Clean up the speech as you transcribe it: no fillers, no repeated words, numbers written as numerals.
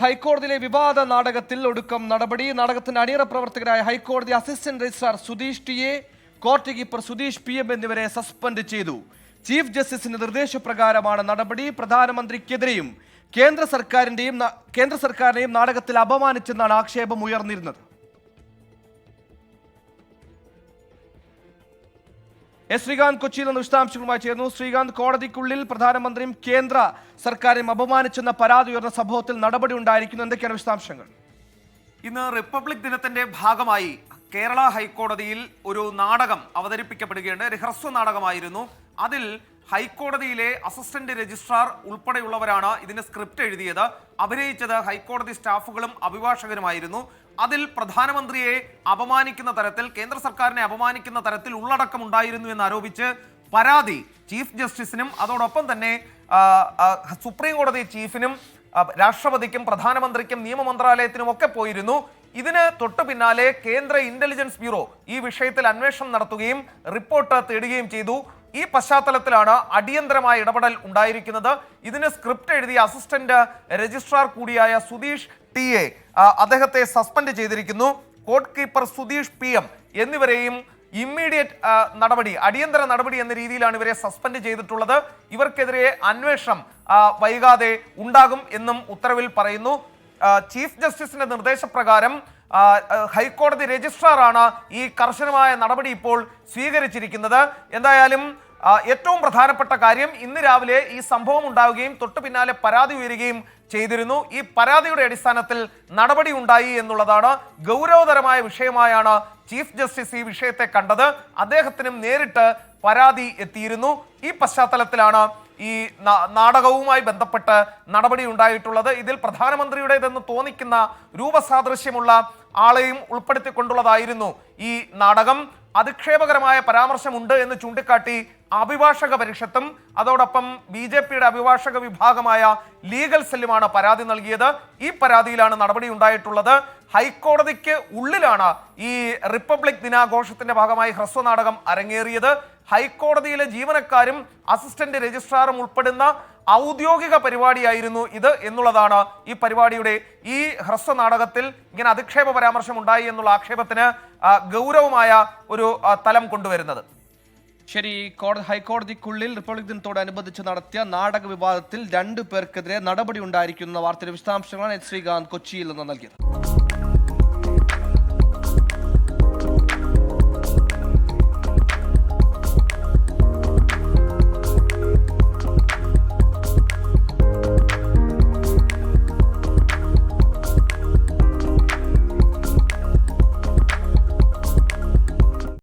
ഹൈക്കോടതിയിലെ വിവാദ നാടകത്തിൽ ഒടുക്കം നടപടി. നാടകത്തിന്റെ അണിയറ പ്രവർത്തകരായ ഹൈക്കോടതി assistant registrar Sudheesh ടി.എ, court keeper Sudheesh PM എന്നിവരെ സസ്പെൻഡ് ചെയ്തു. ചീഫ് ജസ്റ്റിസിന്റെ നിർദ്ദേശപ്രകാരമാണ് നടപടി. പ്രധാനമന്ത്രിക്കെതിരെയും കേന്ദ്ര സർക്കാരിനെയും നാടകത്തിൽ അപമാനിച്ചെന്നാണ് ആക്ഷേപം ഉയർന്നിരുന്നത്. ശ്രീകാന്ത് കൊച്ചിയിൽ നിന്ന് വിശദാംശങ്ങളുമായി ചേർന്നു. ശ്രീകാന്ത്, കോടതിക്കുള്ളിൽ പ്രധാനമന്ത്രിയും കേന്ദ്ര സർക്കാരെയും അപമാനിച്ചെന്ന പരാതി ഉയർന്ന സംഭവത്തിൽ നടപടി ഉണ്ടായിരിക്കുന്നു. എന്തൊക്കെയാണ് വിശദാംശങ്ങൾ? ഇന്ന് റിപ്പബ്ലിക് ദിനത്തിന്റെ ഭാഗമായി കേരള ഹൈക്കോടതിയിൽ ഒരു നാടകം അവതരിപ്പിക്കപ്പെടുകയാണ്. ഹ്രസ്വ നാടകമായിരുന്നു. അതിൽ ഹൈക്കോടതിയിലെ അസിസ്റ്റന്റ് രജിസ്ട്രാർ ഉൾപ്പെടെയുള്ളവരാണ് ഇതിന് സ്ക്രിപ്റ്റ് എഴുതിയത്. അഭിനയിച്ചത് ഹൈക്കോടതി സ്റ്റാഫുകളും അഭിഭാഷകരുമായിരുന്നു. അതിൽ പ്രധാനമന്ത്രിയെ അപമാനിക്കുന്ന തരത്തിൽ, കേന്ദ്ര സർക്കാരിനെ അപമാനിക്കുന്ന തരത്തിൽ ഉള്ളടക്കം ഉണ്ടായിരുന്നു എന്നാരോപിച്ച് പരാതി ചീഫ് ജസ്റ്റിസിനും അതോടൊപ്പം തന്നെ സുപ്രീം കോടതി ചീഫിനും രാഷ്ട്രപതിക്കും പ്രധാനമന്ത്രിക്കും നിയമമന്ത്രാലയത്തിനും ഒക്കെ പോയിരുന്നു. ഇതിന് തൊട്ടു പിന്നാലെ കേന്ദ്ര ഇന്റലിജൻസ് ബ്യൂറോ ഈ വിഷയത്തിൽ അന്വേഷണം നടത്തുകയും റിപ്പോർട്ട് തേടുകയും ചെയ്തു. ഈ പശ്ചാത്തലത്തിലാണ് അടിയന്തരമായ ഇടപെടൽ ഉണ്ടായിരിക്കുന്നത്. ഇതിന് സ്ക്രിപ്റ്റ് എഴുതിയ അസിസ്റ്റന്റ് രജിസ്ട്രാർ കൂടിയായ സുധീഷ് ടി.എ, അദ്ദേഹത്തെ സസ്പെൻഡ് ചെയ്തിരിക്കുന്നു. കോർട്ട് കീപ്പർ സുധീഷ് പി.എം എന്നിവരെയും ഇമ്മീഡിയറ്റ് നടപടി, അടിയന്തര നടപടി എന്ന രീതിയിലാണ് ഇവരെ സസ്പെൻഡ് ചെയ്തിട്ടുള്ളത്. ഇവർക്കെതിരെ അന്വേഷണം വൈകാതെ ഉണ്ടാകും എന്നും ഉത്തരവിൽ പറയുന്നു. ചീഫ് ജസ്റ്റിസിന്റെ നിർദ്ദേശപ്രകാരം ഹൈക്കോടതി രജിസ്ട്രാറാണ് ഈ കർശനമായ നടപടി ഇപ്പോൾ സ്വീകരിച്ചിരിക്കുന്നത്. എന്തായാലും ഏറ്റവും പ്രധാനപ്പെട്ട കാര്യം, ഇന്ന് രാവിലെ ഈ സംഭവം ഉണ്ടാവുകയും തൊട്ടു പിന്നാലെ പരാതി ഉയരുകയും ചെയ്തിരുന്നു. ഈ പരാതിയുടെ അടിസ്ഥാനത്തിൽ നടപടി ഉണ്ടായി എന്നുള്ളതാണ്. ഗൗരവതരമായ വിഷയമായാണ് ചീഫ് ജസ്റ്റിസ് ഈ വിഷയത്തെ കണ്ടത്. അദ്ദേഹത്തിനും നേരിട്ട് പരാതി എത്തിയിരുന്നു. ഈ പശ്ചാത്തലത്തിലാണ് ഈ നാടകവുമായി ബന്ധപ്പെട്ട് നടപടി ഉണ്ടായിട്ടുള്ളത്. ഇതിൽ പ്രധാനമന്ത്രിയുടേതെന്ന് തോന്നിക്കുന്ന രൂപസാദൃശ്യമുള്ള ആളെയും ഉൾപ്പെടുത്തിക്കൊണ്ടുള്ളതായിരുന്നു ഈ നാടകം. അധിക്ഷേപകരമായ പരാമർശമുണ്ട് എന്ന് ചൂണ്ടിക്കാട്ടി അഭിഭാഷക പരിഷത്തും അതോടൊപ്പം BJPയുടെ അഭിഭാഷക വിഭാഗമായ ലീഗൽ സെല്ലുമാണ് പരാതി നൽകിയത്. ഈ പരാതിയിലാണ് നടപടി ഉണ്ടായിട്ടുള്ളത്. ഹൈക്കോടതിക്ക് ഉള്ളിലാണ് ഈ റിപ്പബ്ലിക് ദിനാഘോഷത്തിന്റെ ഭാഗമായി ഹ്രസ്വ നാടകം അരങ്ങേറിയത്. ഹൈക്കോടതിയിലെ ജീവനക്കാരും അസിസ്റ്റന്റ് രജിസ്ട്രാറും ഉൾപ്പെടുന്ന ഔദ്യോഗിക പരിപാടിയായിരുന്നു ഇത് എന്നുള്ളതാണ് ഈ പരിപാടിയുടെ, ഈ ഹ്രസ്വ നാടകത്തിൽ ഇങ്ങനെ അധിക്ഷേപ പരാമർശം ഉണ്ടായി എന്നുള്ള ആക്ഷേപത്തിന് ഗൗരവമായ ഒരു തലം കൊണ്ടുവരുന്നത്. ശരി, ഹൈക്കോടതിക്കുള്ളിൽ റിപ്പബ്ലിക് ദിനത്തോടനുബന്ധിച്ച് നടത്തിയ നാടക വിവാദത്തിൽ 2 പേർക്കെതിരെ നടപടി ഉണ്ടായിരിക്കുന്ന വാർത്തയുടെ വിശദാംശങ്ങളാണ് ശ്രീകാന്ത് കൊച്ചിയിൽ നിന്ന് നൽകിയത്.